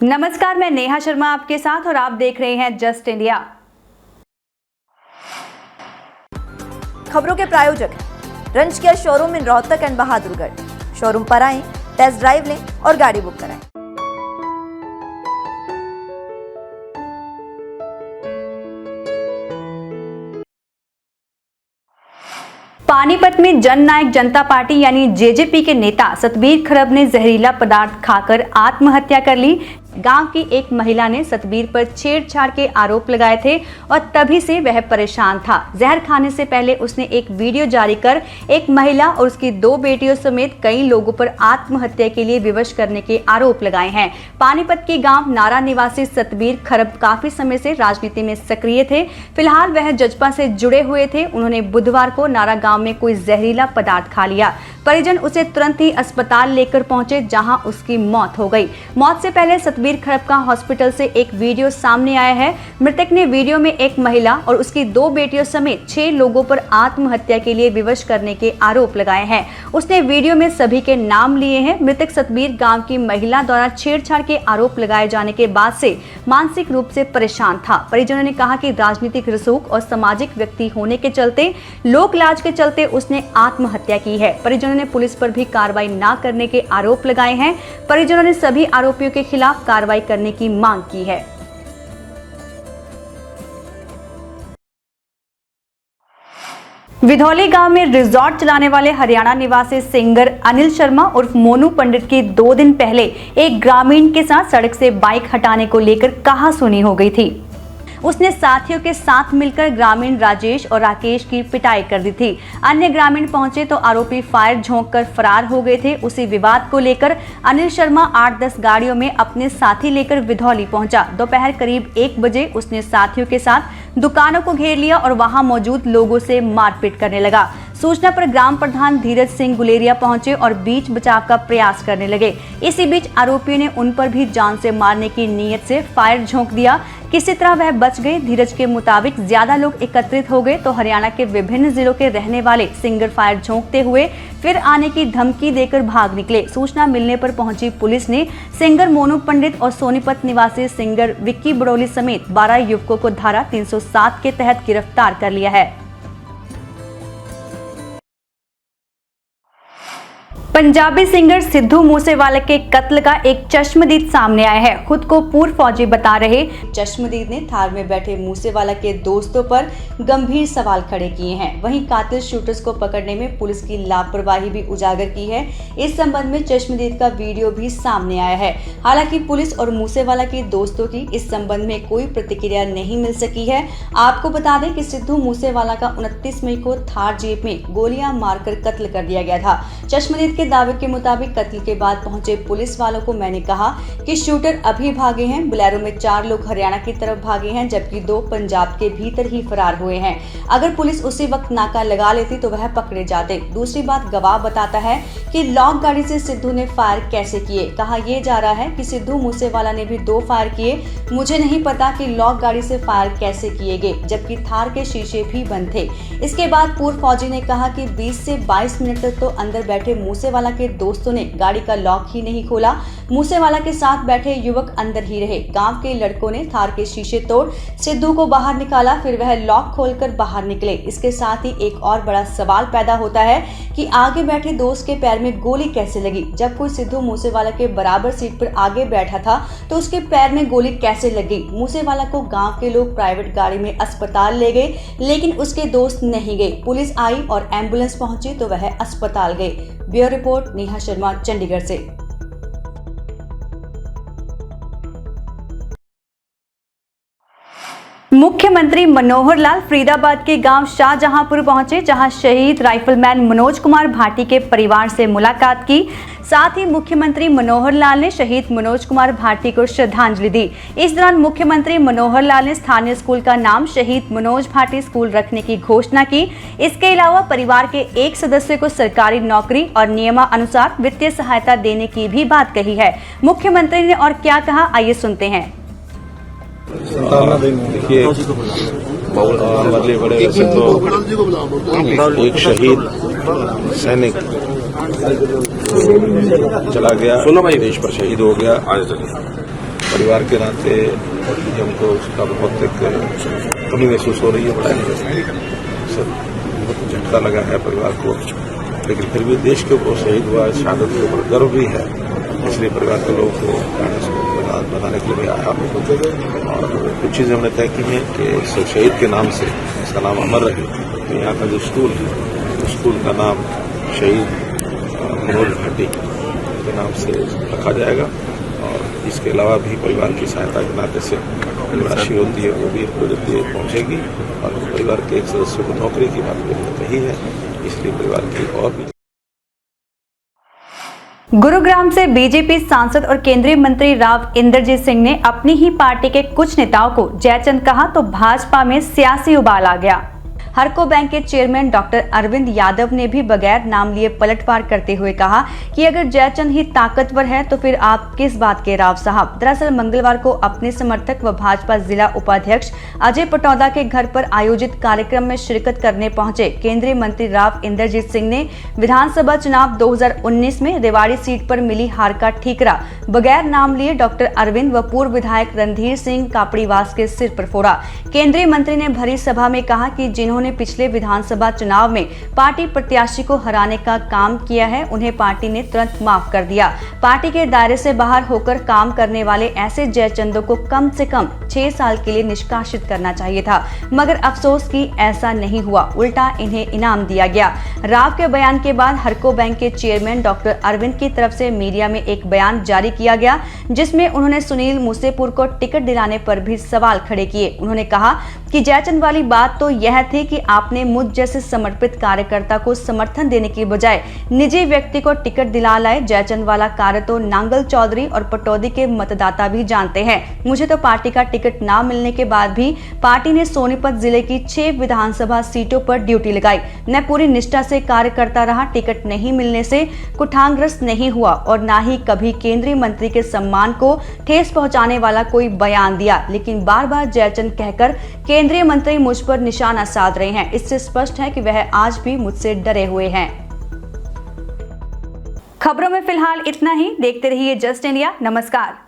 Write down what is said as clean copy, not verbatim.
नमस्कार, मैं नेहा शर्मा आपके साथ और आप देख रहे हैं जस्ट इंडिया। खबरों के प्रायोजक हैं रंज किया showroom in Rohtak and Bahadurgarh. Showroom पर आएं, टेस्ट ड्राइव लें और गाड़ी बुक कराएं। पानीपत में जननायक जनता पार्टी यानी जेजेपी के नेता सतबीर खरब ने जहरीला पदार्थ खाकर आत्महत्या कर ली। गांव की एक महिला ने सतबीर पर छेड़छाड़ के आरोप लगाए थे और तभी से वह परेशान था। जहर खाने से पहले उसने एक वीडियो जारी कर एक महिला और उसकी 2 बेटियों समेत कई लोगों पर आत्महत्या के लिए विवश करने के आरोप लगाए हैं। पानीपत के गांव नारा निवासी सतबीर खरब काफी समय से राजनीति में सक्रिय थे। फिलहाल वह जजपा से जुड़े हुए थे। उन्होंने बुधवार को नारा गांव में कोई जहरीला पदार्थ खा लिया। परिजन उसे तुरंत ही अस्पताल लेकर पहुंचे, जहां उसकी मौत हो गई। मौत से पहले सतबीर खरब का हॉस्पिटल से एक वीडियो सामने आया है। मृतक ने वीडियो में एक महिला और उसकी 2 बेटियों समेत 6 लोगों पर आत्महत्या के लिए विवश करने के आरोप लगाए हैं। उसने वीडियो में सभी के नाम लिए हैं। मृतक सतबीर गांव की महिला द्वारा छेड़छाड़ के आरोप लगाए जाने के बाद से मानसिक रूप से परेशान था। परिजनों ने कहा कि राजनीतिक रसूख और सामाजिक व्यक्ति होने के चलते, लोक लाज के चलते उसने आत्महत्या की है। परिजनों ने पुलिस पर भी कार्रवाई न करने के आरोप लगाए हैं। परिजनों ने सभी आरोपियों के खिलाफ कार्रवाई करने की मांग की है। विधौली गांव में रिजॉर्ट चलाने वाले हरियाणा निवासी सिंगर अनिल शर्मा उर्फ मोनू पंडित की 2 दिन पहले एक ग्रामीण के साथ सड़क से बाइक हटाने को लेकर कहासुनी हो गई थी। उसने साथियों के साथ मिलकर ग्रामीण राजेश और राकेश की पिटाई कर दी थी। अन्य ग्रामीण पहुंचे तो आरोपी फायर झोंककर फरार हो गए थे। उसी विवाद को लेकर अनिल शर्मा 8-10 गाड़ियों में अपने साथी लेकर विधौली पहुंचा। दोपहर करीब 1 बजे उसने साथियों के साथ दुकानों को घेर लिया और वहां मौजूद लोगों से मारपीट करने लगा। सूचना पर ग्राम प्रधान धीरज सिंह गुलेरिया पहुंचे और बीच बचाव का प्रयास करने लगे। इसी बीच आरोपियों ने उन पर भी जान से मारने की नीयत से फायर झोंक दिया। किसी तरह वह बच गए। धीरज के मुताबिक ज्यादा लोग एकत्रित हो गए तो हरियाणा के विभिन्न जिलों के रहने वाले सिंगर फायर झोंकते हुए फिर आने की धमकी देकर भाग निकले। सूचना मिलने पर पहुंची पुलिस ने सिंगर मोनू पंडित और सोनीपत निवासी सिंगर विक्की बड़ोली समेत 12 युवकों को धारा 307 के तहत गिरफ्तार कर लिया है। पंजाबी सिंगर सिद्धू मूसेवाला के कत्ल का एक चश्मदीद सामने आया है। खुद को पूर्व फौजी बता रहे चश्मदीद ने थार में बैठे मूसेवाला के दोस्तों पर गंभीर सवाल खड़े किए हैं। वहीं कातिल शूटर्स को पकड़ने में पुलिस की लापरवाही भी उजागर की है। इस संबंध में चश्मदीद का वीडियो भी सामने आया है। हालांकि पुलिस और मूसेवाला के दोस्तों की इस संबंध में कोई प्रतिक्रिया नहीं मिल सकी है। आपको बता दें कि सिद्धू मूसेवाला का 29 मई को थार जीप में गोलियां मारकर कत्ल कर दिया गया था। चश्मदीद के दावे के मुताबिक कत्ल के बाद पहुंचे पुलिस वालों को मैंने कहा कि शूटर अभी भागे हैं। बुलेरो में 4 लोग हरियाणा की तरफ भागे हैं, जबकि 2 पंजाब के भीतर ही फरार हुए हैं। अगर पुलिस उसी वक्त नाका लगा लेती तो वह पकड़े जाते। दूसरी बात, गवाह बताता है कि लॉक गाड़ी से सिद्धू ने फायर कैसे किए। कहा यह जा रहा है कि सिद्धू मूसेवाला ने भी 2 फायर किए। मुझे नहीं पता कि लॉक गाड़ी से फायर कैसे किए गए, जबकि थार के शीशे भी बंद थे। इसके बाद पूर्व फौजी ने कहा कि 20 से 22 मिनट तक तो अंदर बैठे मूसेवाला के दोस्तों ने गाड़ी का लॉक ही नहीं खोला। मूसेवाला के साथ बैठे युवक अंदर ही रहे। गांव के लड़कों ने थार के शीशे तोड़ सिद्धू को बाहर निकाला, फिर वह लॉक खोलकर बाहर निकले। इसके साथ ही एक और बड़ा सवाल पैदा होता है कि आगे बैठे दोस्त के पैर में गोली कैसे लगी। जब कोई सिद्धू मूसेवाला के बराबर सीट पर आगे बैठा था तो उसके पैर में गोली कैसे लगी। मूसेवाला को गाँव के लोग प्राइवेट गाड़ी में अस्पताल ले गए, लेकिन उसके दोस्त नहीं गए। पुलिस आई और एम्बुलेंस पहुंची तो वह अस्पताल गए। ब्यूरो रिपोर्ट, नेहा शर्मा, चंडीगढ़ से। मुख्यमंत्री मनोहर लाल फरीदाबाद के गांव शाहजहांपुर पहुंचे, जहां शहीद राइफलमैन मनोज कुमार भाटी के परिवार से मुलाकात की। साथ ही मुख्यमंत्री मनोहर लाल ने शहीद मनोज कुमार भाटी को श्रद्धांजलि दी। इस दौरान मुख्यमंत्री मनोहर लाल ने स्थानीय स्कूल का नाम शहीद मनोज भाटी स्कूल रखने की घोषणा की। इसके अलावा परिवार के एक सदस्य को सरकारी नौकरी और नियमानुसार वित्तीय सहायता देने की भी बात कही है। मुख्यमंत्री ने और क्या कहा, आइए सुनते हैं। देखिए, बदले बड़े वैसे तो एक शहीद सैनिक चला गया, देश पर शहीद हो गया। परिवार के नाते हमको उसका बहुत एक कमी महसूस हो रही है। बड़ा सर बहुत झटका लगा है परिवार को, लेकिन फिर भी देश के ऊपर शहीद हुआ शहादत के ऊपर गर्व भी है, इसलिए परिवार के लोगों को बताने के लिए भी आया। और कुछ चीज़ें हमने तय की हैं कि शहीद के नाम से इसका नाम अमर रहे। तो यहाँ का जो स्कूल है, स्कूल का नाम शहीद मनोज भाटी के नाम से रखा जाएगा। और इसके अलावा भी परिवार की सहायता के नाते से जो राशि होती है वो भी प्रोजेक्ट पहुंचेगी। और परिवार के एक सदस्य को नौकरी की बात कही है, इसलिए परिवार की और भी। गुरुग्राम से बीजेपी सांसद और केंद्रीय मंत्री राव इंद्रजीत सिंह ने अपनी ही पार्टी के कुछ नेताओं को जयचंद कहा तो भाजपा में सियासी उबाल आ गया। हरको बैंक के चेयरमैन डॉक्टर अरविंद यादव ने भी बगैर नाम लिए पलटवार करते हुए कहा कि अगर जयचंद ही ताकतवर है तो फिर आप किस बात के राव साहब। दरअसल मंगलवार को अपने समर्थक व भाजपा जिला उपाध्यक्ष अजय पटौदा के घर पर आयोजित कार्यक्रम में शिरकत करने पहुंचे केंद्रीय मंत्री राव इंद्रजीत सिंह ने विधानसभा चुनाव 2019 में रेवाड़ी सीट पर मिली हार का ठीकरा बगैर नाम लिए डॉक्टर अरविंद व पूर्व विधायक रणधीर सिंह कापड़ीवास के सिर पर फोड़ा। केंद्रीय मंत्री ने भरी सभा में कहा कि जिन्होंने पिछले विधानसभा चुनाव में पार्टी प्रत्याशी को हराने का काम किया है, उन्हें पार्टी ने तुरंत माफ कर दिया। पार्टी के दायरे से बाहर होकर काम करने वाले ऐसे जयचंदों को कम से कम 6 साल के लिए निष्कासित करना चाहिए था, मगर अफसोस कि ऐसा नहीं हुआ, उल्टा इन्हें इनाम दिया गया। राव के बयान के बाद हरको बैंक के चेयरमैन डॉक्टर अरविंद की तरफ से मीडिया में एक बयान जारी किया गया, जिसमें उन्होंने सुनील मूसेपुर को टिकट दिलाने पर भी सवाल खड़े किए। उन्होंने कहा कि जयचंद वाली बात तो यह थी कि आपने मुझ जैसे समर्पित कार्यकर्ता को समर्थन देने की बजाय निजी व्यक्ति को टिकट दिला लाए। जयचंद वाला कार्य तो नांगल चौधरी और पटौदी के मतदाता भी जानते हैं। मुझे तो पार्टी का टिकट ना मिलने के बाद भी पार्टी ने सोनीपत जिले की 6 विधानसभा सीटों पर ड्यूटी लगाई। मैं पूरी निष्ठा से कार्य करता रहा, टिकट नहीं मिलने से कुठाग्रस्त नहीं हुआ और ना ही कभी केंद्रीय मंत्री के सम्मान को ठेस पहुंचाने वाला कोई बयान दिया। लेकिन बार बार जयचंद कहकर केंद्रीय मंत्री मुझ पर निशाना साध रहे हैं, इससे स्पष्ट है कि वह आज भी मुझसे डरे हुए हैं। खबरों में फिलहाल इतना ही। देखते रहिए जस्ट इंडिया। नमस्कार।